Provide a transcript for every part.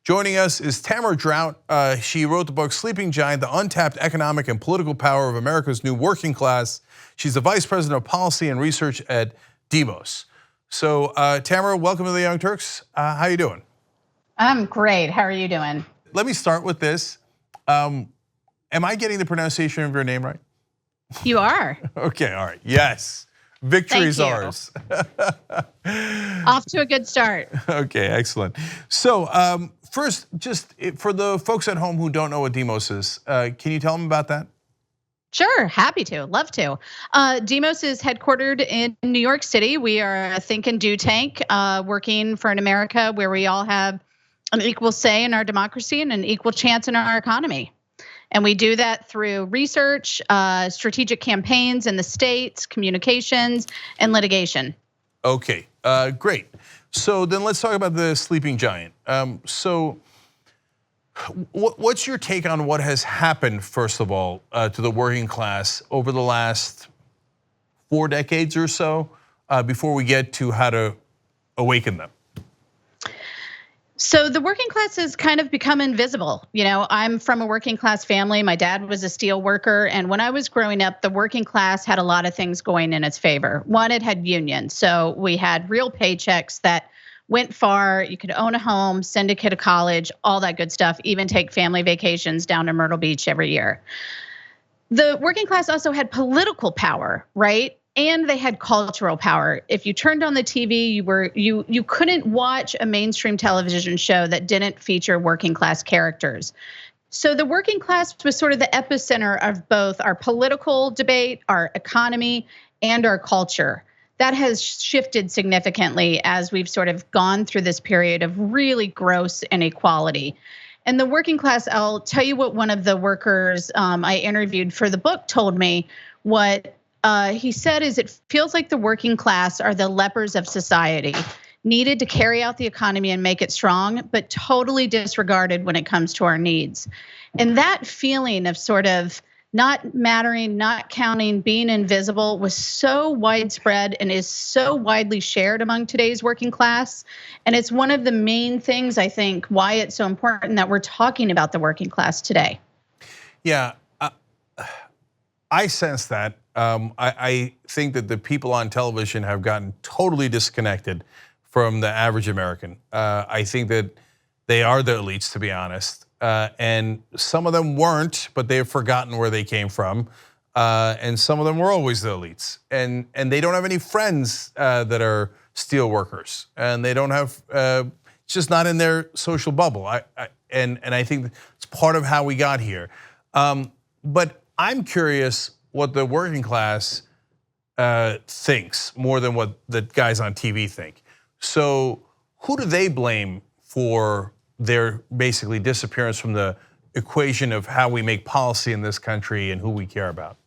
Joining us is Tamara Draut. She wrote the book Sleeping Giant, The Untapped Economic and Political Power of America's New Working Class. She's the Vice President of Policy and Research at Demos. So Tamara, welcome to the Young Turks. How you doing? I'm great, how are you doing? Let me start with this. Am I getting the pronunciation of your name right? You are. Okay, all right, yes. Victory is ours. Off to a good start. Okay, excellent. So first, just for the folks at home who don't know what Demos is, can you tell them about that? Sure, happy to, love to. Demos is headquartered in New York City. We are a think and do tank working for an America where we all have an equal say in our democracy and an equal chance in our economy. And we do that through research, strategic campaigns in the states, communications, and litigation. Okay, great. So then let's talk about the Sleeping Giant. So what's your take on what has happened, first of all, to the working class over the last 4 decades or so, before we get to how to awaken them? So the working class has kind of become invisible. You know, I'm from a working class family. My dad was a steel worker. And when I was growing up, the working class had a lot of things going in its favor. One, it had unions. So we had real paychecks that went far. You could own a home, send a kid to college, all that good stuff, even take family vacations down to Myrtle Beach every year. The working class also had political power, right? And they had cultural power. If you turned on the TV, you couldn't watch a mainstream television show that didn't feature working class characters. So the working class was sort of the epicenter of both our political debate, our economy, and our culture. That has shifted significantly as we've sort of gone through this period of really gross inequality. And the working class, I'll tell you what one of the workers I interviewed for the book told me. What he said is, it feels like the working class are the lepers of society, needed to carry out the economy and make it strong, but totally disregarded when it comes to our needs. And that feeling of sort of not mattering, not counting, being invisible was so widespread and is so widely shared among today's working class. And it's one of the main things, I think, why it's so important that we're talking about the working class today. Yeah, I sense that. I think that the people on television have gotten totally disconnected from the average American. I think that they are the elites, to be honest. And some of them weren't, but they've forgotten where they came from. And some of them were always the elites. And they don't have any friends that are steel workers. And they don't have, it's just not in their social bubble. And I think it's part of how we got here. But I'm curious what the working class thinks more than what the guys on TV think. So who do they blame for their basically disappearance from the equation of how we make policy in this country and who we care about?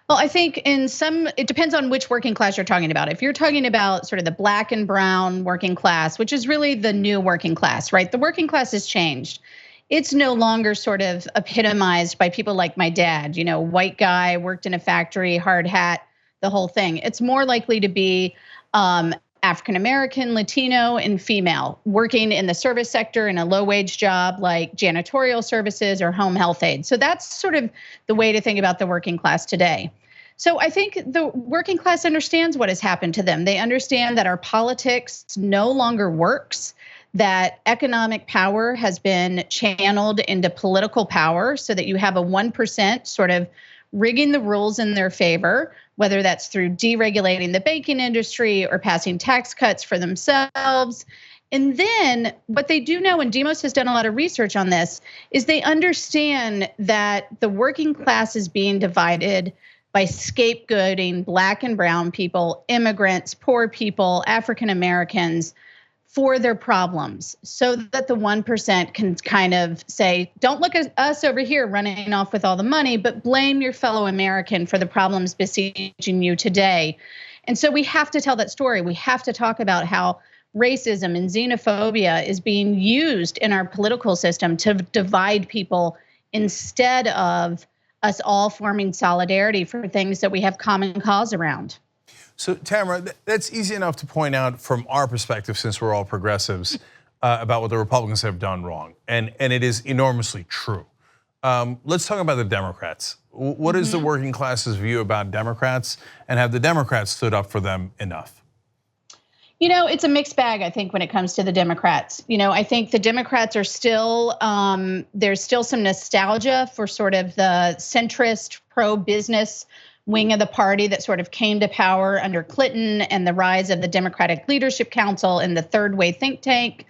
Well, I think it depends on which working class you're talking about. If you're talking about sort of the black and brown working class, which is really the new working class, right? The working class has changed. It's no longer sort of epitomized by people like my dad, white guy, worked in a factory, hard hat, the whole thing. It's more likely to be African-American, Latino, and female, working in the service sector in a low-wage job like janitorial services or home health aid. So that's sort of the way to think about the working class today. So I think the working class understands what has happened to them. They understand that our politics no longer works, that economic power has been channeled into political power so that you have a 1% sort of rigging the rules in their favor, whether that's through deregulating the banking industry or passing tax cuts for themselves. And then what they do know, and Demos has done a lot of research on this, is they understand that the working class is being divided by scapegoating black and brown people, immigrants, poor people, African Americans, for their problems, so that the 1% can kind of say, don't look at us over here running off with all the money, but blame your fellow American for the problems besieging you today. And so we have to tell that story. We have to talk about how racism and xenophobia is being used in our political system to divide people instead of us all forming solidarity for things that we have common cause around. So Tamara, that's easy enough to point out from our perspective since we're all progressives. about what the Republicans have done wrong, and it is enormously true. Let's talk about the Democrats. What is the working class's view about Democrats, and have the Democrats stood up for them enough? It's a mixed bag, I think, when it comes to the Democrats. I think the Democrats are still, there's still some nostalgia for sort of the centrist pro-business wing of the party that sort of came to power under Clinton and the rise of the Democratic Leadership Council and the third way think tank.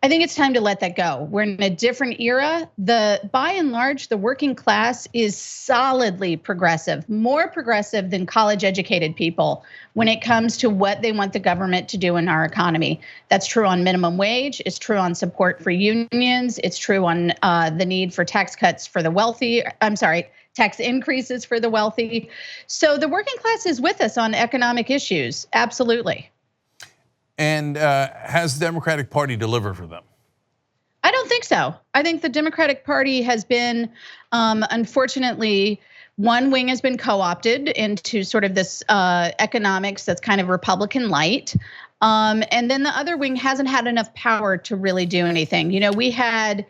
I think it's time to let that go. We're in a different era. By and large, the working class is solidly progressive, more progressive than college educated people when it comes to what they want the government to do in our economy. That's true on minimum wage. It's true on support for unions. It's true on the need for tax cuts for the wealthy. Tax increases for the wealthy. So the working class is with us on economic issues. Absolutely. And has the Democratic Party delivered for them? I don't think so. I think the Democratic Party has been, unfortunately, one wing has been co-opted into sort of this economics that's kind of Republican light. And then the other wing hasn't had enough power to really do anything. We had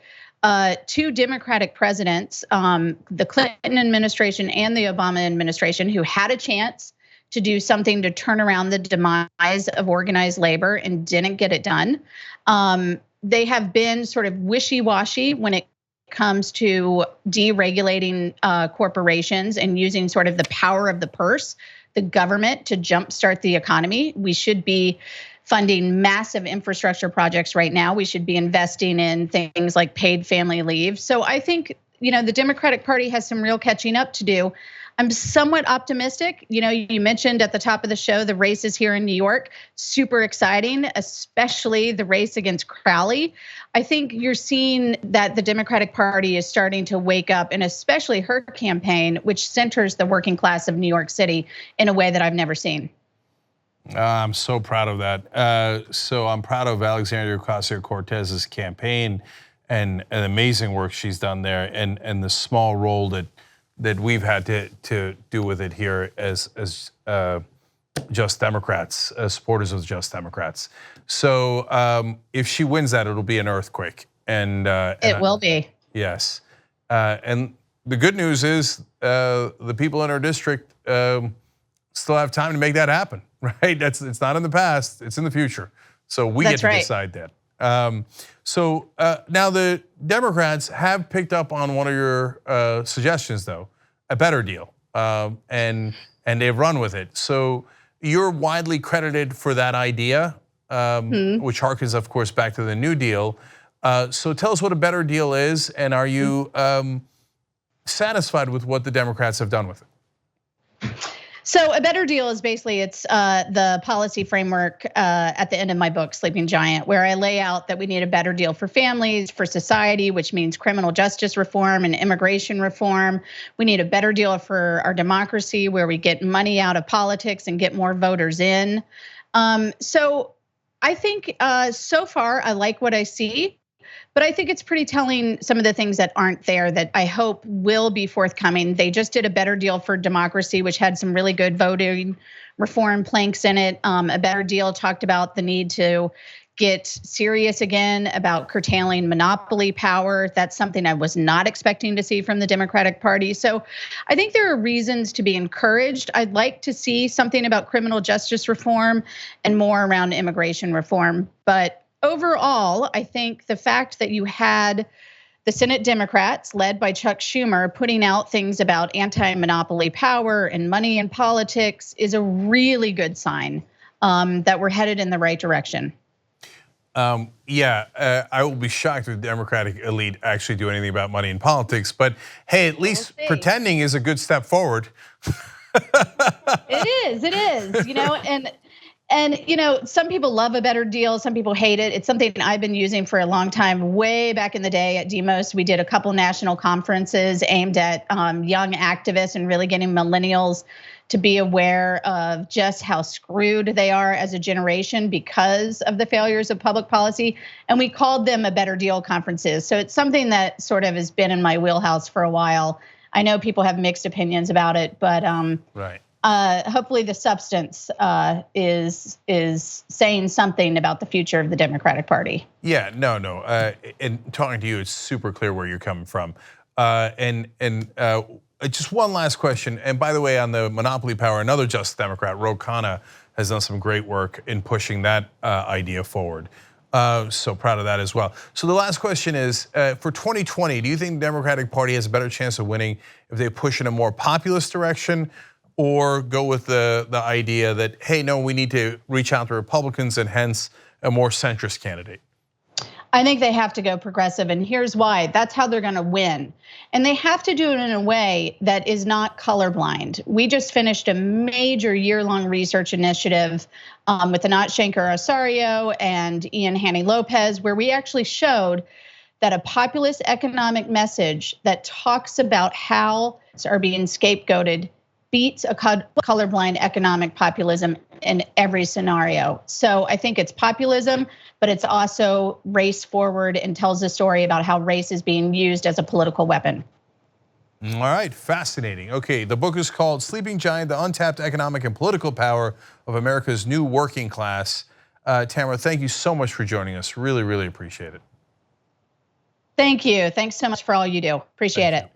two Democratic presidents, the Clinton administration and the Obama administration, who had a chance to do something to turn around the demise of organized labor and didn't get it done. They have been sort of wishy-washy when it comes to deregulating corporations and using sort of the power of the purse, the government, to jumpstart the economy. We should be funding massive infrastructure projects right now. We should be investing in things like paid family leave. So I think, the Democratic Party has some real catching up to do. I'm somewhat optimistic. You mentioned at the top of the show the races here in New York, super exciting, especially the race against Crowley. I think you're seeing that the Democratic Party is starting to wake up, and especially her campaign, which centers the working class of New York City in a way that I've never seen. I'm so proud of that. So I'm proud of Alexandria Ocasio-Cortez's campaign and an amazing work she's done there, and the small role that we've had to do with it here as Just Democrats, supporters of Just Democrats. So if she wins that, it'll be an earthquake, and it will be. Yes, and the good news is the people in our district still have time to make that happen. Right? It's not in the past; it's in the future. So we get to decide that. So now the Democrats have picked up on one of your suggestions, though, a better deal, and they've run with it. So you're widely credited for that idea, which harkens, of course, back to the New Deal. So tell us what a better deal is, and are you satisfied with what the Democrats have done with it? So a better deal is basically, it's the policy framework at the end of my book, Sleeping Giant, where I lay out that we need a better deal for families, for society, which means criminal justice reform and immigration reform. We need a better deal for our democracy, where we get money out of politics and get more voters in. So I think so far I like what I see. But I think it's pretty telling, some of the things that aren't there that I hope will be forthcoming. They just did a better deal for democracy, which had some really good voting reform planks in it. A better deal talked about the need to get serious again about curtailing monopoly power. That's something I was not expecting to see from the Democratic Party. So I think there are reasons to be encouraged. I'd like to see something about criminal justice reform and more around immigration reform. But overall, I think the fact that you had the Senate Democrats, led by Chuck Schumer, putting out things about anti-monopoly power and money in politics is a really good sign that we're headed in the right direction. I will be shocked if the Democratic elite actually do anything about money in politics. But hey, at least pretending is a good step forward. It is, And some people love a better deal, some people hate it. It's something I've been using for a long time. Way back in the day at Demos, we did a couple national conferences aimed at young activists and really getting millennials to be aware of just how screwed they are as a generation because of the failures of public policy. And we called them a better deal conferences. So it's something that sort of has been in my wheelhouse for a while. I know people have mixed opinions about it, but hopefully the substance is saying something about the future of the Democratic Party. Yeah, no. And talking to you, it's super clear where you're coming from. And just one last question. And by the way, on the monopoly power, another Just Democrat, Ro Khanna, has done some great work in pushing that idea forward. So proud of that as well. So the last question is, for 2020, do you think the Democratic Party has a better chance of winning if they push in a more populist direction, or go with the idea that, hey, no, we need to reach out to Republicans and hence a more centrist candidate? I think they have to go progressive, and here's why. That's how they're gonna win. And they have to do it in a way that is not colorblind. We just finished a major year-long research initiative with Anat Shenker-Osorio and Ian Haney-Lopez, where we actually showed that a populist economic message that talks about how are being scapegoated beats a colorblind economic populism in every scenario. So I think it's populism, but it's also race forward and tells a story about how race is being used as a political weapon. All right, fascinating. Okay, the book is called Sleeping Giant, The Untapped Economic and Political Power of America's New Working Class. Tamara, thank you so much for joining us. Really, really appreciate it. Thank you. Thanks so much for all you do. Appreciate it.